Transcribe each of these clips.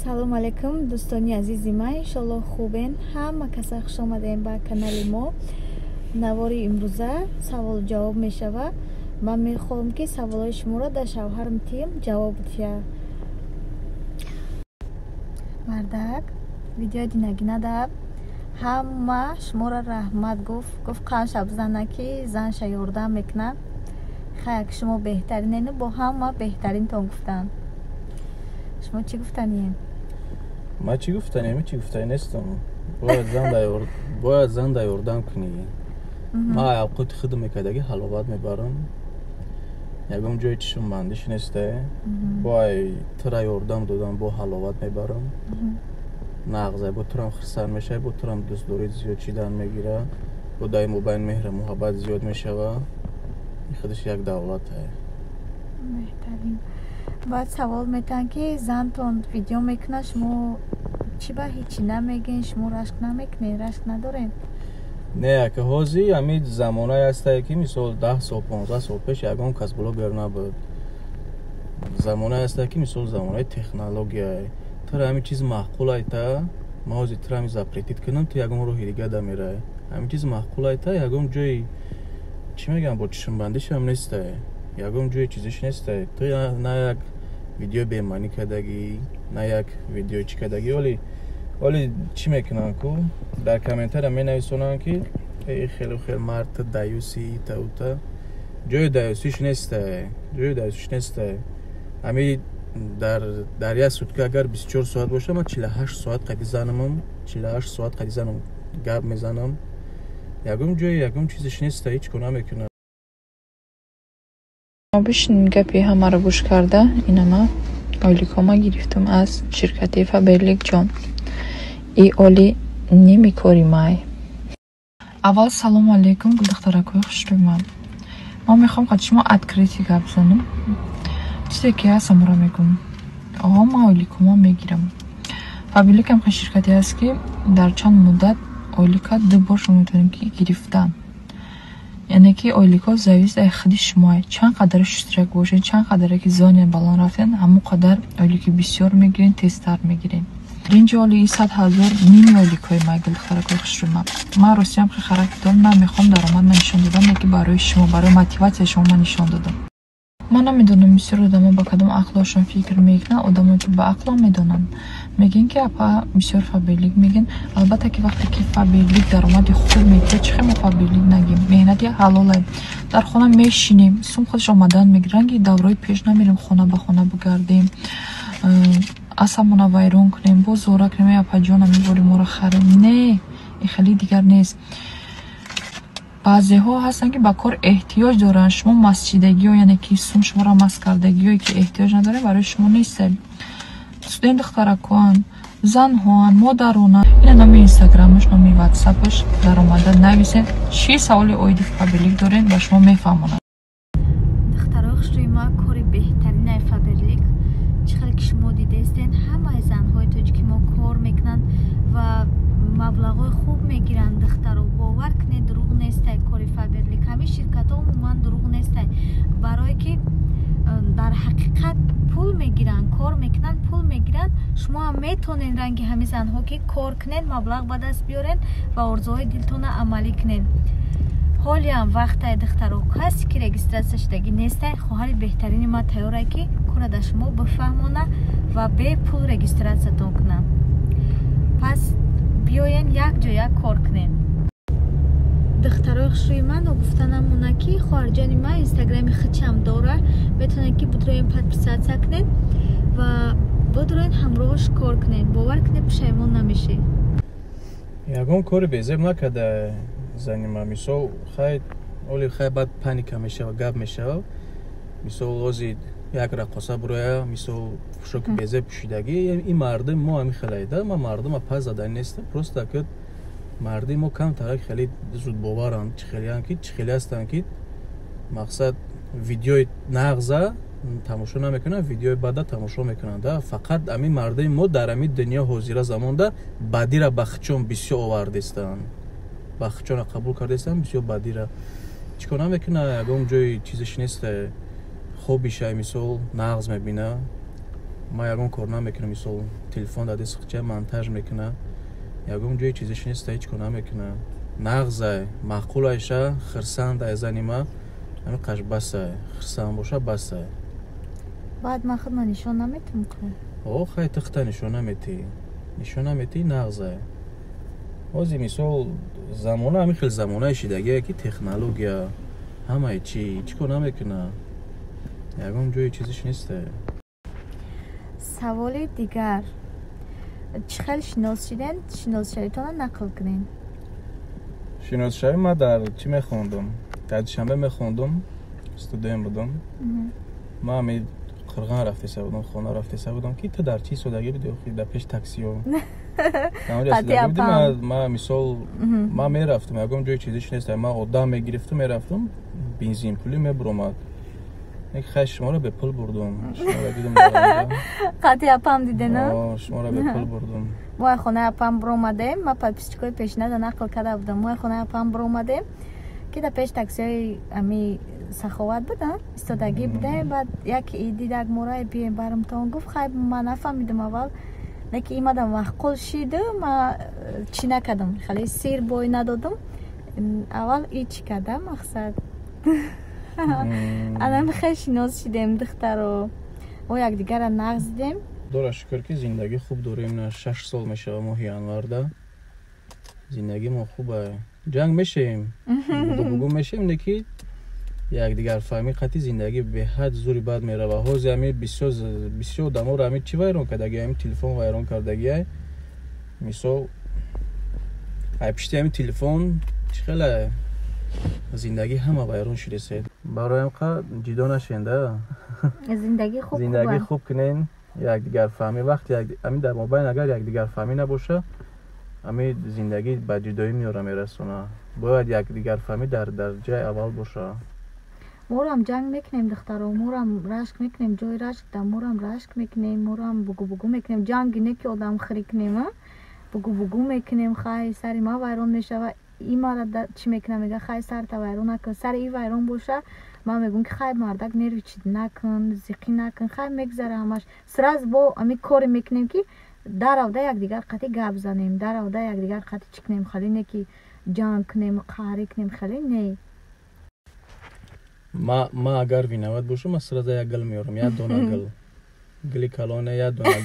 салом алайкум дӯстони азизи ман, иншоллоҳ хубен. Ҳама каса хуш омадем ба канали мо. Навори имрӯза саволу ҷавоб мешава. Ман мехоҳам ки саволҳои шуморо дар шавҳарам тим ҷавоб дия. Мардак видео динагинада ҳама шуморо раҳмат гуфт қанша бизана ки занша ёрдам мекуна. Хаяк шумо беҳтаринену бо ҳама беҳтаринтон гуфтан. شما چی گفتنیم؟ ما چی گفتنیم؟ چی گفتنیم نیستم. باید زن یاردم کنی. ما اوقات خودم میکردگی حلاوت میبرم. یکم جای چشم بندش نیسته. باید ترا یاردم دادم با حلاوت میبرم. نغزه با ترام خرسان میشه، با ترام دوست داری زیاد چیدن میگیره. با دایم مبین مهر محبت زیاد میشه و خودش یک دولته. بهترین. باید سوال میتن که زنتون ویدیو میکنه شما چی با هیچی نمیگین، شما رشک نمیکنین، رشک ندارین؟ نه که حاضی همین زمانه هسته که مثال 10 سال 15 سال پیش یکم کس بلاگر نبود. زمانه هسته که مثال زمانه تکنولوژی تر همین چیز معقول ایتا ما حاضی تر همین زپریتید کنم تو یکم روحی دیگه دمیره. همین چیز معقول ایتا یکم جای چی میگم با چشم بندش هم نیسته. یکم جای چیزش نیسته. تو نه یک ویدیو به معنی کردگی نه یک ویدیو چی کردگی ولی چی میکنن کو در کامنتر می نویسونن که خیلی مرد دایوسی تا جای دایوسیش نیسته. جای دایوسیش نیسته. همین در یک سوتکه اگر 24 ساعت باشه من 48 ساعت قدی زنم 48 ساعت قدی زنم گپ میزنم. یکم چیزش نیسته. هیچ کنا میکنه. بشین گپی همه رو گوش کرده. اینا ما اولیکوما گرفتم از شرکت فابرلیک جان. ای اولی نمیکاری مای. اول سلام علیکم گلدخترکوی خوش رویم. ما میخوام خود شما ادکریتی گپ بزنم. چیزی که هستم رو میگم. آها ما اولیکوما میگیرم. فابرلیک هم شرکتی هست که در چند مدت اولیکا دو بار شما میتونیم که گرفتن. یعنی که اولیکا زویز در خود شما چند قدر اشتراک باشین، چند قدر که زانی بالان رفتن همون قدر اولیکی بسیار میگیرین، تستر میگیرین. رنج اولی 100,000 نیم اولیکای ما گلدخترکوی خوش رویم. ما روسی هم خرک دارم نمیخوام درآمد من نشان دادم یکی برای شما برای موتیواسیون شما من نشان دادم. من نمیدونم بسیار آدما با کدوم عقلشون فکر میکنن. آدمایی که با عقل میدونن میگن که اپا بسیار فابرلیک میگن. البته که وقتی که فابرلیک درآمد خوب میگیره چه ما فابرلیک نگیم. مهنتی حلاله. در خونه میشینیم سوم خودش آمدن میگیرن که دورای پیش نمیریم خونه به خونه بگردیم. اسمون رو ویران کنیم باز زورا کنیم اپا جان میبریم ما رو خریم. نه این خیلی دیگر نیست. بعضی ها هستن که با کار احتیاج دارن. شما مسجدگی ها یعنی که سوم شما را مس کردگی هایی که احتیاج نداره برای شما نیسته. استودنت دخترکوان زن هوان مادرونه این نامی اینستاگرامش نامی واتساپش در آمده نویسین چی سوال اویدی فابرلیک دارین و شما میفهمونن. دختراخش روی ما کاری بهترین فابرلیک چخیلی که شما دیدستین همه زنهای توی که ما کار میکنن و مبلغای خوب میگیرن. دخترو باور کنید دروغ نیسته. کاری فابرلیک همین شرکت ها عموما دروغ نیسته. برای که در حقیقت پول میگیرن کار میکنن پول میگیرن. شما هم میتونین رنگ همین زنها که کار کنین مبلغ به دست بیارین و آرزوهای دلتون عملی کنین. حالی هم وقت دخترو کسی که رجیستراسیون شدگی نیسته خواهر بهترین ما تیاره که کار در شما بفهمونه و به پول رجیستراسیون کنه. پس بیاین یک جای کار کنین. دخترای خوشوی من گفتنم اونا که خارجانی ما اینستاگرامی خچم داره بتونن که بدروین پادپیسات کنین و بدروین همراهش کار کنین. باور کنین پشیمون نمیشه. یکم کاری بیزم نکرده زنی ما مثال خیلی بعد پانیکا میشه و گپ میشه. مثال لازید یک رقصه بروه مثال شوک بیزه پوشیدگی این مردم ما همی خلیده ما مردم پس زدن نیسته پروسته که مردم ما کم ترک خیلی زود باورن چه خیلی هستن که مقصد ویدیوی نغزه تماشا نمیکنن ویدیوی بعد تماشا میکنن ده فقط همین مردم ما در همین دنیا حاضر زمان ده بدی را بخچون بسیار آوردستن بخچون قبول کردستن بسیار بدی را چیکار نمیکنه. اگه اون جای چیزش نیست خوبی شای مثال نغز میبینه ما یگون کار نمیکنم مثلا تلفن داده سخچه مونتاژ میکنه یگون جای چیزیش نیست هیچ کار نمیکنه نغزه معقولایشه خرسند ازنی ما همین قش بسه خرسند باشه بسه بعد من خود من نشون نمیتونم که او خیلی تخته نشون نمیتی نغزه بازی مثال زمانه همین خیلی زمانه شدگه که تکنولوژیا همه چی کار نمیکنه یگون جای چیزیش نیسته سوال دیگر چه خیلی شناس شدیتون نقل کنین شناسشوی ما در چی میخوندم؟ در دوشنبه میخوندم استودیوم بودم ما همین قرغان رفته بودم خانه رفته بودم که تو در چی سوداگی بودی در پیش تاکسی و ما مثال ما میرفتم یکم جای چیزیش نیست ما قدام میگرفتم میرفتم بنزین پولی میبرم یک خیلی شما رو به پل بردم شما رو دیدم قطعی اپام دیده نه؟ شما رو به پل بردم ما خونه اپام برومدیم ما پلپیشتکوی پیشنهاد نقل کرده بودم ما خونه اپام برومدیم که در پیش تاکسی های امی سخاوت بودن استادگی بوده بعد یک دیدک مورای بیایم برم تان گفت خیلی من نفهمیدم اول لیکن ایمدم معقول شده ما چی نکردم خیلی سیر بوی ندادم اول ایچ کردم مقصد الان خیلی شناس شدیم دختر و یک دیگر را نغز دیم دوره شکر که زندگی خوب داریم نه 6 سال میشه ما هیانورده زندگی ما خوبه جنگ میشیم بگو میشیم نکی یک دیگر فهمی قطعی زندگی به حد زوری بد میره و حوزی همی بسیار دمور همی چی ویرون کردگی همی تلفن ویرون کردگی مثال پشتی همی تلفن خیلی زندگی همه ویرون شده سید برای همقدر جدا نشینده زندگی خوب کنین یک دیگر فهمی وقتی همین در موبایل اگر یک دیگر فهمی نباشه همین زندگی به جدایی میرسونه باید یک دیگر فهمی در جای اول باشه مورم جنگ میکنیم دخترها مورم رشک میکنیم جای رشک در مورم رشک میکنیم مورم بگو میکنیم جنگی نه که آدم خری کنیم بگو میکنیم خیلی سری ما ویرون میشه و این مرد چی میکنه میگه خیلی سر تا ویرون نکن سر این ویرون باشه من میگم که خیلی مردک نیروی چید نکن زیقی نکن خیلی میگذره همش سراز با امی کاری میکنیم که در اوده یک دیگر قطعی گپ زنیم در اوده یک دیگر قطعی چی کنیم خیلی نه که جنگ کنیم قهری کنیم خیلی نه ما اگر ویناوت باشم از سراز یک گل میارم یا دونه گلی کلانه یا دونه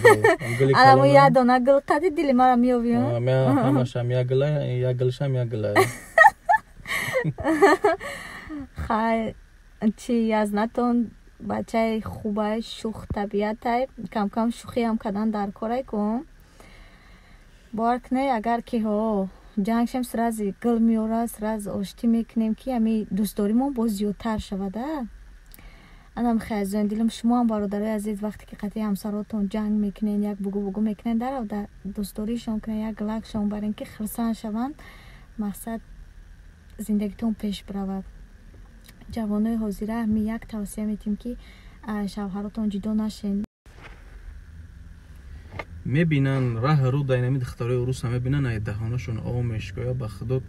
گل الان یا دونه گل قطعی دلی مرا میویم همش هم یا گله یا گلشم یا گله خیلی چی از نتون بچه خوبه شوخ طبیعت کم کم شوخی هم کردن در کاره کن بارک نه اگر که ها جنگشم سراز گل میوره سراز آشتی میکنیم که همی دوست داریمون باز زیادتر شوده انم خیلی زن دیلم شما هم برادرای عزیز وقتی که قطعی همسراتون جنگ میکنین یک بگو میکنین در دوست داریشون کنین یک گلکشون برای اینکه خرسان شوند مقصد زندگیتون پیش برود جوانای حاضره همی یک توصیه میتیم که شوهراتون جدا نشین میبینن راه رو داینامی دخترای عروس هم میبینن ای دهانشون آمش یا به خودت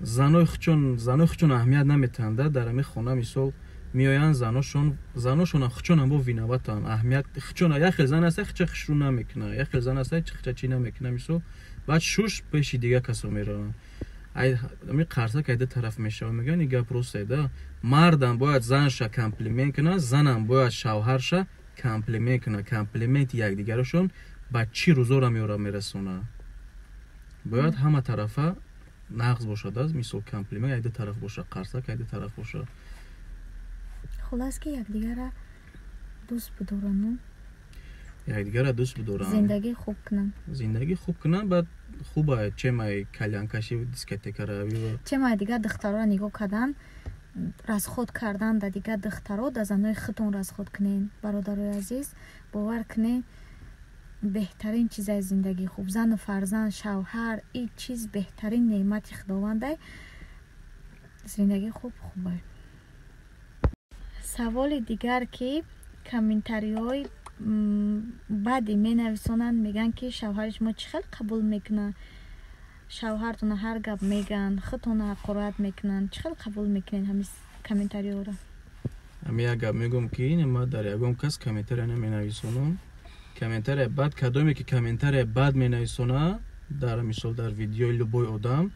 زنای خچون اهمیت نمیتنده در امی خونه مثال میاین زناشون خچون هم با وینواتن اهمیت خچون یا خیل زن است خچ خشون نمیکنه یا خیل زن است خچ چی نمیکنه مثال بعد شوش پیش دیگه کسو میره امی قرصه که طرف میشه و میگن ایگه پروسیده مردم باید زنش کمپلیمنت کنه زنم باید شوهرش کمپلیمنت کنه کمپلیمنت یک دیگرشون با چی روزا را میرسونه باید همه طرفه نقض باشه از مثل کمپلیمنت یک طرف باشه قرصه که یک طرف باشه خلاص که یک دیگر را دوست بدارن یک دیگر را دوست بدارن زندگی خوب کنن بعد خوبه چه مای کلیان کشی و دیسکتیک روی چه مای دیگر دخترها نگاه کردن راز خود کردن در دیگر دخترها در زنای خودتون راز خود کنین برادرای عزیز باور کنین بهترین چیز از زندگی خوب زن و فرزند شوهر این چیز بهترین نعمت خداونده زندگی خوبه سوال دیگر که کامنتاری های بعدی می نویسونن میگن که شوهرش ما چه خیلی قبول میکنه شوهرتون هر گپ میگن خودتون حقارت میکنن چه خیلی قبول میکنین همین کامنتاری ها را ами ягап мегум ки ма дар ягон кас комментария наменависонам. Комментария бад кадоме ки комментария бад менависона дар мисол дар видеои любой одам,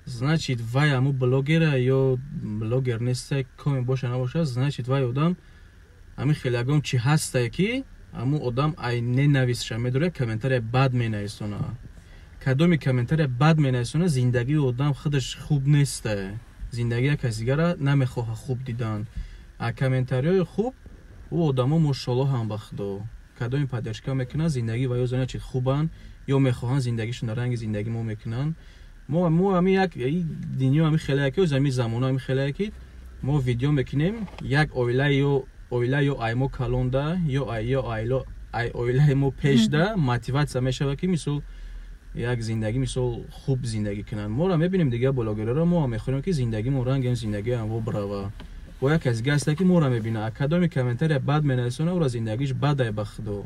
значит вай аму блогера ё блогер неста коми боша набоша, значит вай одам ами хеле ягон чи ҳастае ки аму одам ай ненависша медуре комментария бад менависона. کدومی کامنتر بد مینویسونه زندگی آدم خودش خوب نیسته. زندگی کسی دیگر نمیخواه خوب دیدن. کامنترهای خوب او آدما ماشاءالله هم بخدا. کدومی پادرشکا میکنن زندگی و یا زنه چی خوبن یا میخواهن زندگیشون رنگ زندگی ما میکنن. ما همی یک دنیا همی خیلی که زمین زمانه همی خیلی که ما ویدیو میکنیم یک اویله یا ایمو کالونده یا اویله ما پیش ده موتیواسیون میشه که مثلا یک زندگی مثل خوب زندگی کنن. ما را میبینیم دیگه بلاگرها را ما میخوریم که زندگی ما رنگ زندگی هم و برا و یک از گسته که ما را میبینه اکادمی کامنتر بد مینویسونه و را زندگیش بده بخدا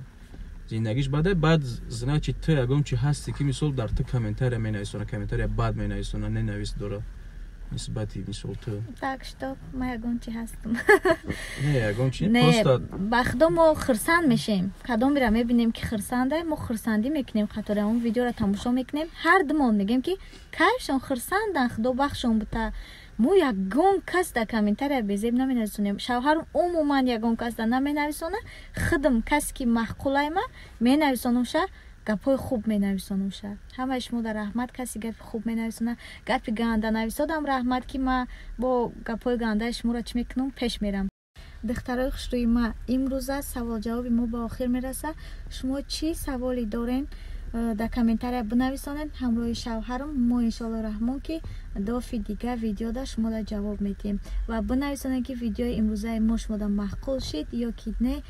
زندگیش بده بعد زنا چی تو یگم چی هستی که مثل در تو کامنتر مینویسونه کامنتر بد مینویسونه ننویس داره نسبتی مثل تو так что ما یگم چی هستم نه یگم چی نه بخدا ما خرسند میشیم کدام میرم میبینیم که خرسنده ما خرسندی میکنیم خاطر اون ویدیو را تماشا میکنیم هر دمون میگیم که کایشون خرسندن خدا بخشون بتا مو یگم کس در کامنتر بزیب نمینویسونیم شوهرم عموما یگم کس در نمینویسونه خودم کس که محقولای ما مینویسونمشه گپای خوب مینویسونمشه همه شما در رحمت کسی گپ خوب مینویسونه گپ گنده نویسادم رحمت که ما با گپای گنده شما را چی میکنم پیش میرم دخترای خوشروی ما امروز سوال جواب ما به آخر میرسه شما چی سوالی دارین در کامنتر بنویسونید همراه شوهرم ما انشالله رحمان که دافی دیگه ویدیو دا شما را جواب میتیم و بنویسونید که ویدیو امروزه ما شما را محقول شید یا که نه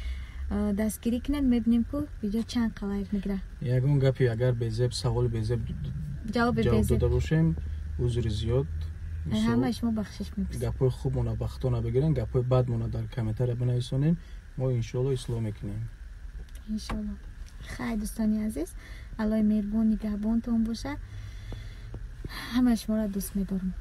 دستگیری کنید میبینیم که ویدیو چند قلایف میگیره یگون گپی اگر بزیب سوال بزیب جواب داده باشیم عذر زیاد همه شما بخشش میپرسیم گپای خوب مونا بختانه بگیرین گپای بد مونا در کامنتر بنویسونین ما انشالله اصلاح میکنیم انشالله خیلی دوستانی عزیز الله مهربان نگهبانتون باشه همه شما را دوست می‌دارم